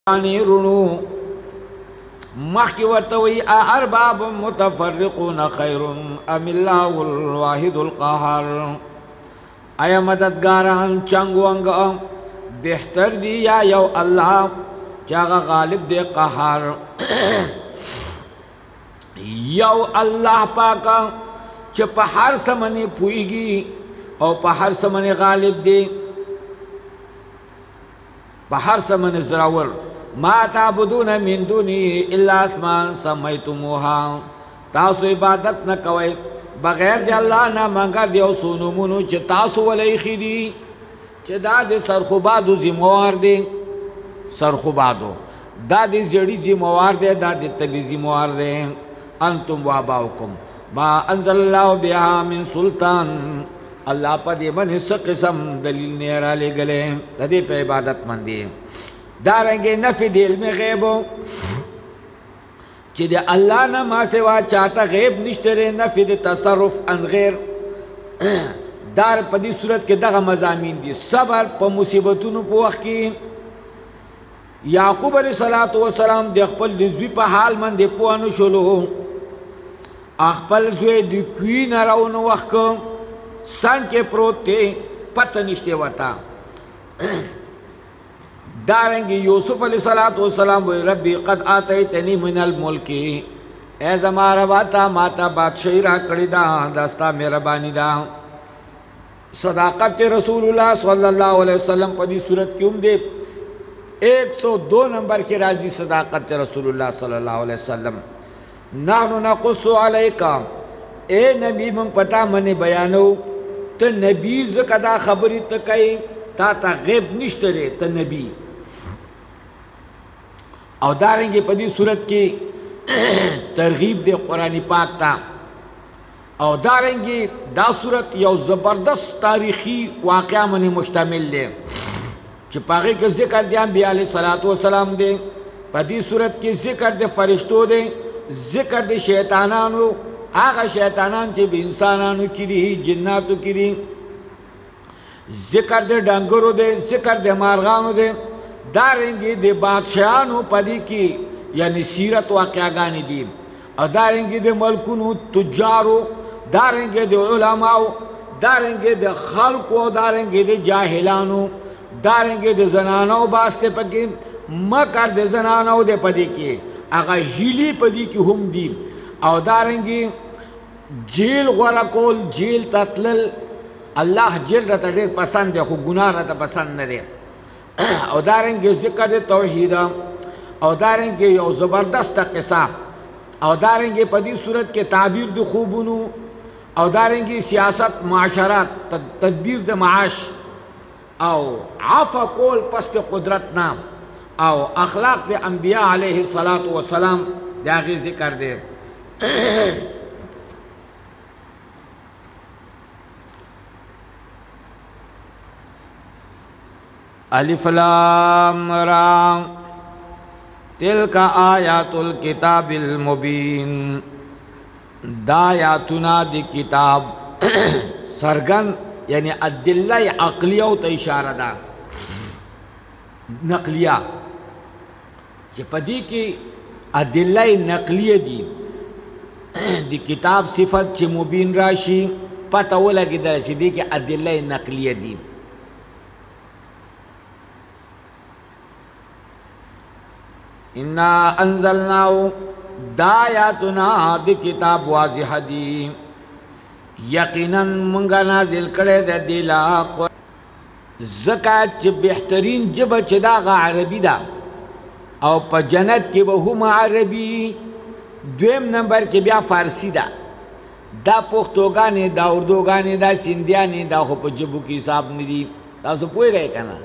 رونو مخی ورتوی ارباب متفرقون خیر ام اللہ الواحد القہار آیا مددگاران چنگوانگا بہتر دی یا یو اللہ چاگا غالب دے قہار یو اللہ پاکا چا پا ہر سمنے پوئیگی او پا ہر سمنے غالب دے پا ہر سمنے زراور ما تعبدون من دونی الا اسمان سمیتموها تاسو عبادت نہ کوئے بغیر دی اللہ نہ مگر دیو سونمونو چه تاسو ولیخی دی چه دا دی سرخوبادو زیموار دی سرخوبادو دا دی زیڑی زیموار دی دا دی طبی زیموار دی انتم واباؤکم ما انزل اللہ بیہا من سلطان اللہ پا دی من حصہ قسم دلیل نیرہ لے گلے دا دی پہ عبادت مندی دارنگے نفی دی علم غیبو چی دی اللہ نا ما سوا چاہتا غیب نشترے نفی دی تصرف ان غیر دار پا دی صورت کے دغا مضامین دی صبر پا مصیبتونو پا وقت کی یعقوب علیہ السلام دی اخپل دی زوی پا حال من دی پوانو شلو اخپل زوی دی کوئی نراؤنو وقت سن کے پروت تے پتہ نشتے وطا دارنگی یوسف علیہ السلام بوئی ربی قد آتیتنی من الملکی اے زمان رباتا ماتا بادشاہی را کردی دا دستا مہربانی دا صداقت رسول اللہ صلی اللہ علیہ وسلم پا دی صورت کیوں دے 102 نمبر کی راضی صداقت رسول اللہ صلی اللہ علیہ وسلم نحن نقص علیکا اے نبی من پتا من بیانو تا نبی زکدا خبری تکئی تا غیب نشترے تا نبی او دارنگی پا دی صورت کی ترغیب دے قرآن پاک تا او دارنگی دا صورت یو زبردست تاریخی واقعہ من مشتمل دے چپاگی کے ذکر دے انبیاء علیہ السلام دے پا دی صورت کی ذکر دے فرشتو دے ذکر دے شیطانانو آغا شیطانان چی بھی انسانانو کی دی جناتو کی دی ذکر دے ڈنگرو دے ذکر دے مارغانو دے دارنگی دے بادشاہانو پدی کی یعنی سیرت واقعگانی دی اور دارنگی دے ملکونو تجارو دارنگی دے علماء دارنگی دے خلقو دارنگی دے جاہلانو دارنگی دے زنانو باستے پکی مکر دے زنانو دے پدی کی اگا ہیلی پدی کی ہم دی اور دارنگی جیل غرقول جیل تطلل اللہ جیل رتا دیر پسند دے خو گناہ رتا پسند ندے او دارنگی ذکر توحید او دارنگی یو زبردست قصہ او دارنگی پا دی صورت کے تعبیر دی خوبونو او دارنگی سیاست معاشرات تدبیر دی معاش او عفا کول پست قدرتنا او اخلاق دی انبیاء علیہ السلام دی آغی ذکر دی الف لام را تلک آیات الکتاب المبین دا آیاتنا دی کتاب سرگن یعنی ادلہ عقلیہ تا اشارہ دا نقلیہ چی پدی کی ادلہ نقلیہ دی کتاب صفت چی مبین راشی پتہ وہ لگی در چی دی کی ادلہ نقلیہ دی اِنَّا أَنزَلْنَاهُ دایاتنا دی کتاب واضح دی یقیناً منگا نازل کرے دا دیلا زکاة چی بہترین جب چی داغا عربی دا او پا جنت کی بہم عربی دویم نمبر کی بیا فارسی دا پختوگانی دا اردوگانی دا سندیانی دا خوب جبو کی حساب ندی دا سو پوئی گئے کنا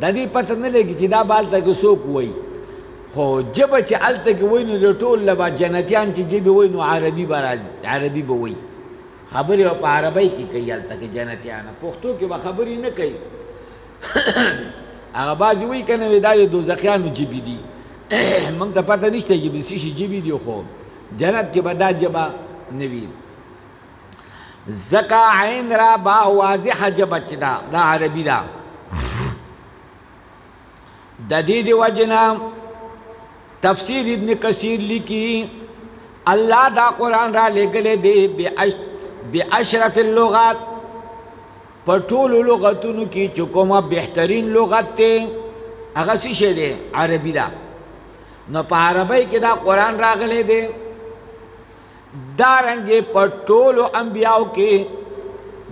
دا دی پتہ نلے کی چی دا بالتا کی سوک ہوئی خو جب چی علتا کی وینو دو طول لبا جنتیان چی جب وینو عربی بوئی خبری و پا عربی کی کئی علتا کی جنتیانا پختو کی با خبری نکئی اگا بازی وی کنوی دا دو زخیانو جبی دی منگتا پتا نشتا جبی سیشی جبی دی خو جنت کی با دا جبا نوی زکا عین را با واضح جبا چی دا عربی دا دا دی وجنا تفسیر ابن کثیر لکی اللہ دا قرآن را لگلے دے بی اشرف اللغات پر طول لغتونو کی چکوما بہترین لغت تے اغسی شے دے عربی دا نو پا عربی کی دا قرآن را گلے دے دارنگے پر طول انبیاء کے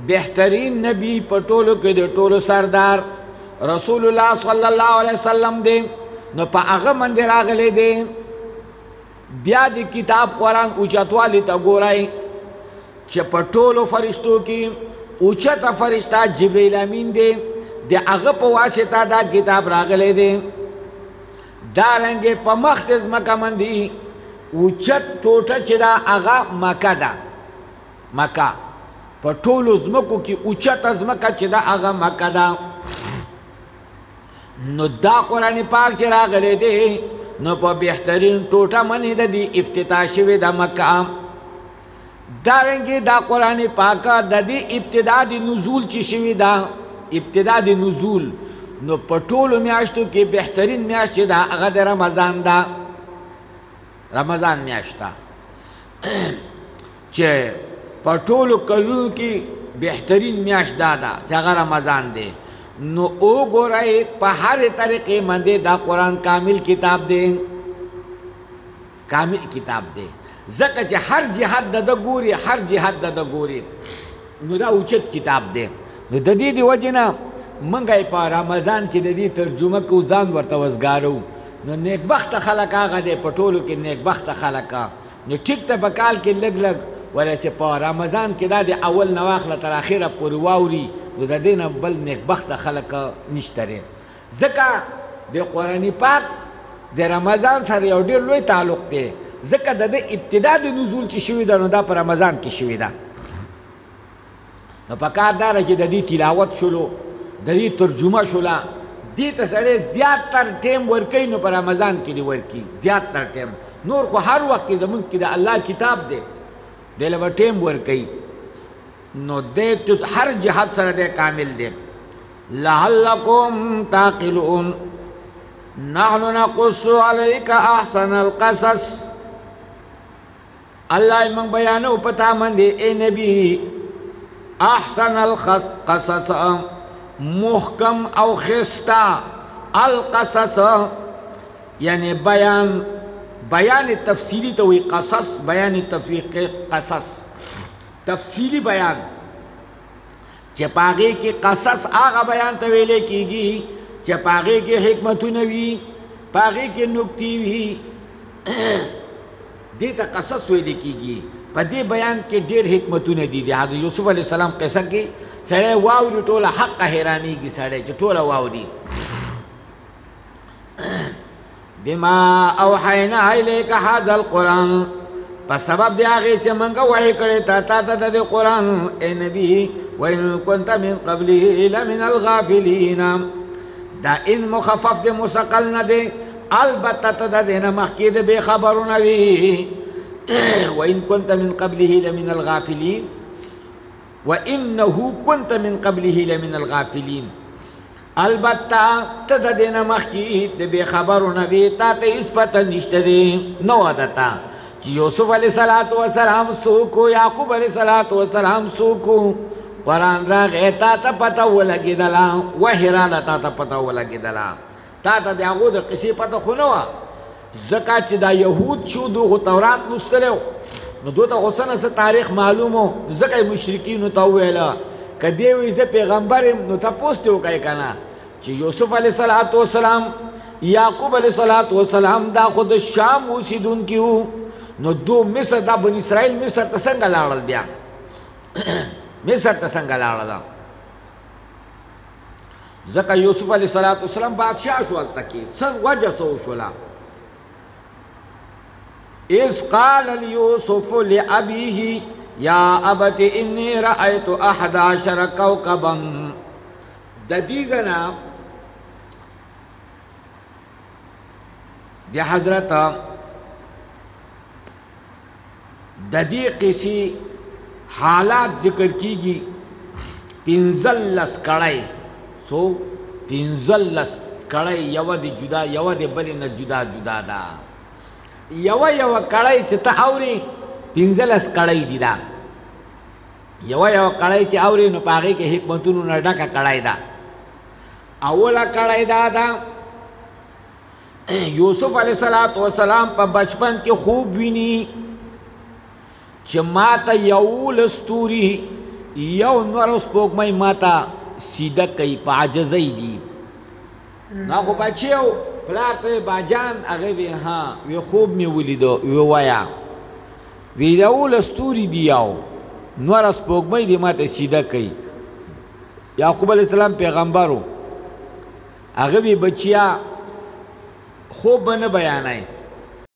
بہترین نبی پر طول کے دے طول سردار رسول اللہ صلی اللہ علیہ وسلم دے نو پا اغا مندر آگلے دے بیا دی کتاب قرآن اوچتوالی تا گورائی چه پا طولو فرشتو کی اوچت فرشتہ جبریل امین دے دے اغا پا واسطہ دا کتاب راگلے دے دارنگے پا مختز مکہ مندی اوچت ٹوٹا چه دا اغا مکہ دا مکہ پا طولو زمکو کی اوچت از مکہ چه دا اغا مکہ دا نو دا قرآن پاک چه راگلے دے نو پا بہترین ٹوٹا منی دا دی افتتاح شوی دا مکہ دارنگی دا قرآن پاکا دا دی ابتدا دی نزول چی شوی دا ابتدا دی نزول نو پا طولو میاشتو کی بہترین میاشت دا اغا دا رمضان دا رمضان میاشتا چه پا طولو کلونو کی بہترین میاشت دا دا چه اغا رمضان دے نو او گو رہے پا ہر طریقے مندے دا قرآن کامل کتاب دے کامل کتاب دے زکا چه ہر جہاد دا گوری ہر جہاد دا گوری نو دا اوچت کتاب دے نو دا دی وجنا منگای پا رمضان کی دا دی ترجمہ کو زان ورطوزگارو نو نیک وقت خلق آگا دے پٹولو کی نیک وقت خلقا نو ٹھیک تا بکال کی لگ لگ ولی چه پا رمضان کی دا دی اول نواخل تر آخیر پوری واوری نو دا دین بل نیک بخت خلق نشتره زکا دی قرآن پاک دی رمضان سر یو دیر لوی تعلق دی زکا دا دی ابتدا دی نزول چی شوی دا نو دا پر رمضان کی شوی دا نو پکار دارا چی دا دی تلاوت شلو دا دی ترجمه شلا دی تا سڑے زیاد تر ٹیم ورکی نو پر رمضان کی دی ورکی زیاد تر ٹیم نور خو ہر وقت دا منک دا اللہ کتاب دے دے لبا ٹیم ورکی نو دے تو ہر جہاد سر دے کامل دے لعلکم تاقلون نحن نقص علیک احسن القصص اللہ من بیانو پتا من دے اے نبی احسن القصص محکم او خستا القصص یعنی بیان تفصیلی توی قصص بیان تفریق قصص تفصیلی بیان چپاگے کی قصص آغا بیان تویلے کی گی چپاگے کی حکمتو نوی پاگے کی نکتی وی دیتا قصص ویلے کی گی پا دے بیان کے دیر حکمتو ندی دی حضرت یوسف علیہ السلام قصہ کی سڑے واوری ٹولا حق حیرانی کی سڑے چو ٹولا واوری بما اوحینا الیک حاذا القرآن پس سبب دے آگے چا منگا وحی کرے تا تا دے قرآن اے نبی وَإِن كُنْتَ مِن قَبْلِهِ لَمِنَ الْغَافِلِينَ دا ان مخفف دے مسقل نہ دے البتہ تا دے نمخی دے بے خبرو نوی وَإِن كُنْتَ مِن قَبْلِهِ لَمِنَ الْغَافِلِينَ وَإِنَّهُ كُنْتَ مِن قَبْلِهِ لَمِنَ الْغَافِلِينَ البتہ تا دے نمخی دے بے خبرو نوی تا تے اس پتہ نشت دے نو عدتا یوسف علیہ السلام سوکو یعقوب علیہ السلام سوکو قرآن را غیتا تا پتا ہوا لگی دلا وحیرانا تا پتا ہوا لگی دلا تا دیاغو دا قسی پتا خونوا زکا چی دا یہود چو دو خو تورات لستلو نو دو تا غصنا سا تاریخ معلومو زکا مشرکینو تا ہوئیلا که دیوی زی پیغمبرم نو تا پوستیو کئی کنا چی یوسف علیہ السلام یعقوب علیہ السلام دا خود شام اوسیدون کیو نو دو مصر دا بن اسرائیل مصر تا سنگا لارل بیا مصر تا سنگا لارل زکا یوسف علیہ السلام بادشاہ شوال تکی سن وجہ سو شولا اِذْ قَالَ لِيُوسُفُ لِأَبِيهِ يَا أَبَتِ إِنِّي رَأَيْتُ أَحَدَ عَشَرَ كَوْكَبًا دا دیزنا دی حضرت دا دی قسی حالات ذکر کی گی پینزلس کڑائی پینزلس کڑائی یو دی جدا یو دی بلی نا جدا جدا دا یوه کړی چې ته اورې 15 کړی دي دا یوه کړی چې اورې نو په هغې کې حکمتونو نه ډکه کړی ده اوله کړی دا ده یوسف علیه السلام په بچپن کې خوب ویني چې ما ته 11 ستوري یو نور سپوږمۍ ما ته سیده کوي په عاجزۍ دي نو خو بچیو پلار ته باجان هغه وی ها وی خوب مې ولیدو وی وایا وی 11 ستوري دي یو نور سپوږمۍ دي ما ته سیده کوي یعقوب علیه السلام پیغمبرو هغه وی بچیا خوب به نه بیانای